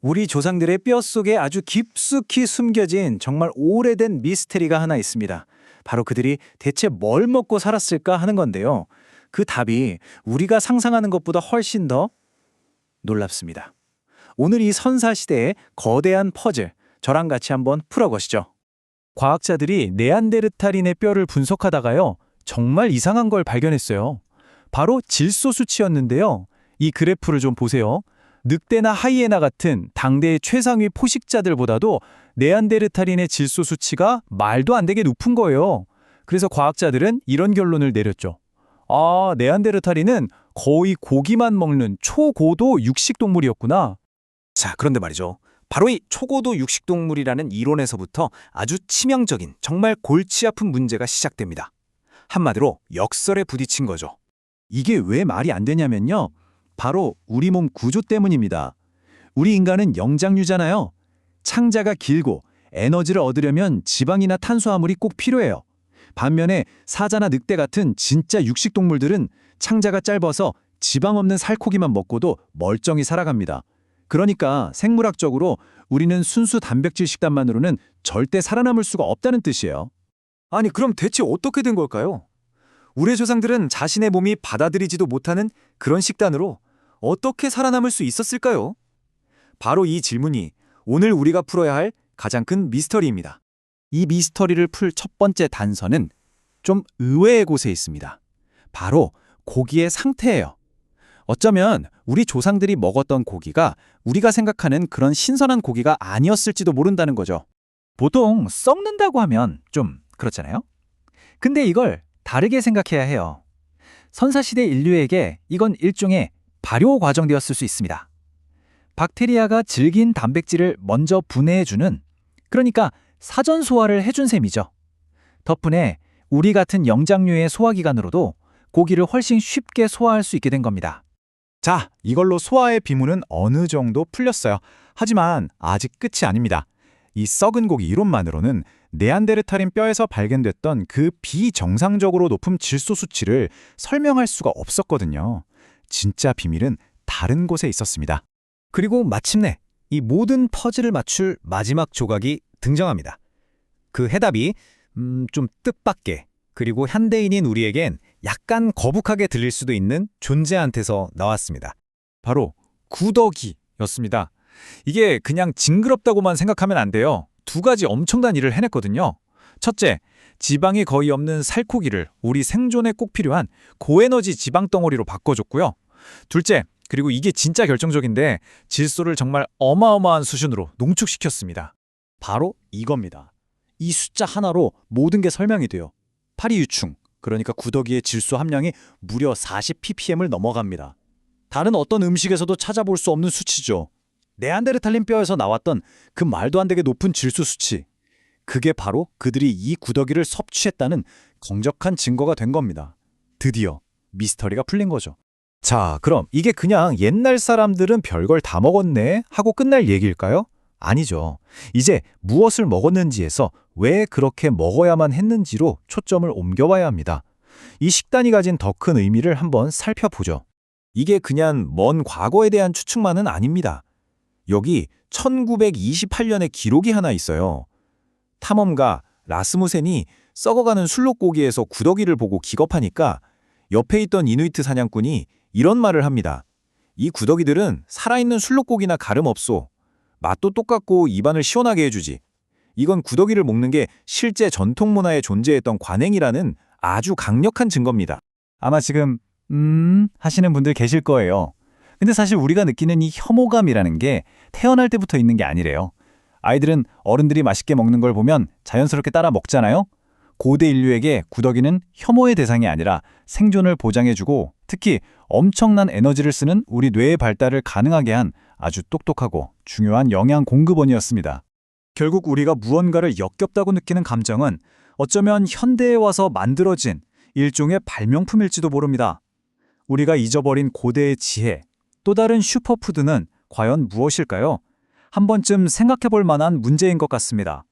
우리 조상들의 뼛속에 아주 깊숙이 숨겨진 정말 오래된 미스테리가 하나 있습니다. 바로 그들이 대체 뭘 먹고 살았을까 하는 건데요. 그 답이 우리가 상상하는 것보다 훨씬 더 놀랍습니다. 오늘 이 선사시대의 거대한 퍼즐, 저랑 같이 한번 풀어보시죠. 과학자들이 네안데르탈인의 뼈를 분석하다가요, 정말 이상한 걸 발견했어요. 바로 질소 수치였는데요. 이 그래프를 좀 보세요. 늑대나 하이에나 같은 당대의 최상위 포식자들보다도 네안데르탈인의 질소 수치가 말도 안 되게 높은 거예요. 그래서 과학자들은 이런 결론을 내렸죠. 아, 네안데르탈인은 거의 고기만 먹는 초고도 육식동물이었구나. 자, 그런데 말이죠. 바로 이 초고도 육식동물이라는 이론에서부터 아주 치명적인, 정말 골치 아픈 문제가 시작됩니다. 한마디로 역설에 부딪힌 거죠. 이게 왜 말이 안 되냐면요. 바로 우리 몸 구조 때문입니다. 우리 인간은 영장류잖아요. 창자가 길고 에너지를 얻으려면 지방이나 탄수화물이 꼭 필요해요. 반면에 사자나 늑대 같은 진짜 육식동물들은 창자가 짧아서 지방 없는 살코기만 먹고도 멀쩡히 살아갑니다. 그러니까 생물학적으로 우리는 순수 단백질 식단만으로는 절대 살아남을 수가 없다는 뜻이에요. 아니, 그럼 대체 어떻게 된 걸까요? 우리 조상들은 자신의 몸이 받아들이지도 못하는 그런 식단으로 어떻게 살아남을 수 있었을까요? 바로 이 질문이 오늘 우리가 풀어야 할 가장 큰 미스터리입니다. 이 미스터리를 풀 첫 번째 단서는 좀 의외의 곳에 있습니다. 바로 고기의 상태예요. 어쩌면 우리 조상들이 먹었던 고기가 우리가 생각하는 그런 신선한 고기가 아니었을지도 모른다는 거죠. 보통 썩는다고 하면 좀 그렇잖아요? 근데 이걸 다르게 생각해야 해요. 선사시대 인류에게 이건 일종의 발효 과정되었을 수 있습니다. 박테리아가 질긴 단백질을 먼저 분해해주는, 그러니까 사전 소화를 해준 셈이죠. 덕분에 우리 같은 영장류의 소화기관으로도 고기를 훨씬 쉽게 소화할 수 있게 된 겁니다. 자, 이걸로 소화의 비문은 어느 정도 풀렸어요. 하지만 아직 끝이 아닙니다. 이 썩은 고기 이론만으로는 네안데르탈인 뼈에서 발견됐던 그 비정상적으로 높은 질소 수치를 설명할 수가 없었거든요. 진짜 비밀은 다른 곳에 있었습니다. 그리고 마침내 이 모든 퍼즐을 맞출 마지막 조각이 등장합니다. 그 해답이 좀 뜻밖의, 그리고 현대인인 우리에겐 약간 거북하게 들릴 수도 있는 존재한테서 나왔습니다. 바로 구더기였습니다. 이게 그냥 징그럽다고만 생각하면 안 돼요. 두 가지 엄청난 일을 해냈거든요. 첫째, 지방이 거의 없는 살코기를 우리 생존에 꼭 필요한 고에너지 지방 덩어리로 바꿔줬고요. 둘째, 그리고 이게 진짜 결정적인데 질소를 정말 어마어마한 수준으로 농축시켰습니다. 바로 이겁니다. 이 숫자 하나로 모든 게 설명이 돼요. 파리유충, 그러니까 구더기의 질소 함량이 무려 40ppm을 넘어갑니다. 다른 어떤 음식에서도 찾아볼 수 없는 수치죠. 네안데르탈린 뼈에서 나왔던 그 말도 안 되게 높은 질소 수치. 그게 바로 그들이 이 구더기를 섭취했다는 강력한 증거가 된 겁니다. 드디어 미스터리가 풀린 거죠. 자, 그럼 이게 그냥 옛날 사람들은 별걸 다 먹었네 하고 끝날 얘기일까요? 아니죠. 이제 무엇을 먹었는지에서 왜 그렇게 먹어야만 했는지로 초점을 옮겨봐야 합니다. 이 식단이 가진 더 큰 의미를 한번 살펴보죠. 이게 그냥 먼 과거에 대한 추측만은 아닙니다. 여기 1928년의 기록이 하나 있어요. 탐험가 라스무센이 썩어가는 술록고기에서 구더기를 보고 기겁하니까 옆에 있던 이누이트 사냥꾼이 이런 말을 합니다. 이 구더기들은 살아있는 술록고기나 다름없소. 맛도 똑같고 입안을 시원하게 해주지. 이건 구더기를 먹는 게 실제 전통 문화에 존재했던 관행이라는 아주 강력한 증거입니다. 아마 지금 하시는 분들 계실 거예요. 근데 사실 우리가 느끼는 이 혐오감이라는 게 태어날 때부터 있는 게 아니래요. 아이들은 어른들이 맛있게 먹는 걸 보면 자연스럽게 따라 먹잖아요. 고대 인류에게 구더기는 혐오의 대상이 아니라 생존을 보장해주고 특히 엄청난 에너지를 쓰는 우리 뇌의 발달을 가능하게 한 아주 똑똑하고 중요한 영양 공급원이었습니다. 결국 우리가 무언가를 역겹다고 느끼는 감정은 어쩌면 현대에 와서 만들어진 일종의 발명품일지도 모릅니다. 우리가 잊어버린 고대의 지혜, 또 다른 슈퍼푸드는 과연 무엇일까요? 한 번쯤 생각해 볼 만한 문제인 것 같습니다.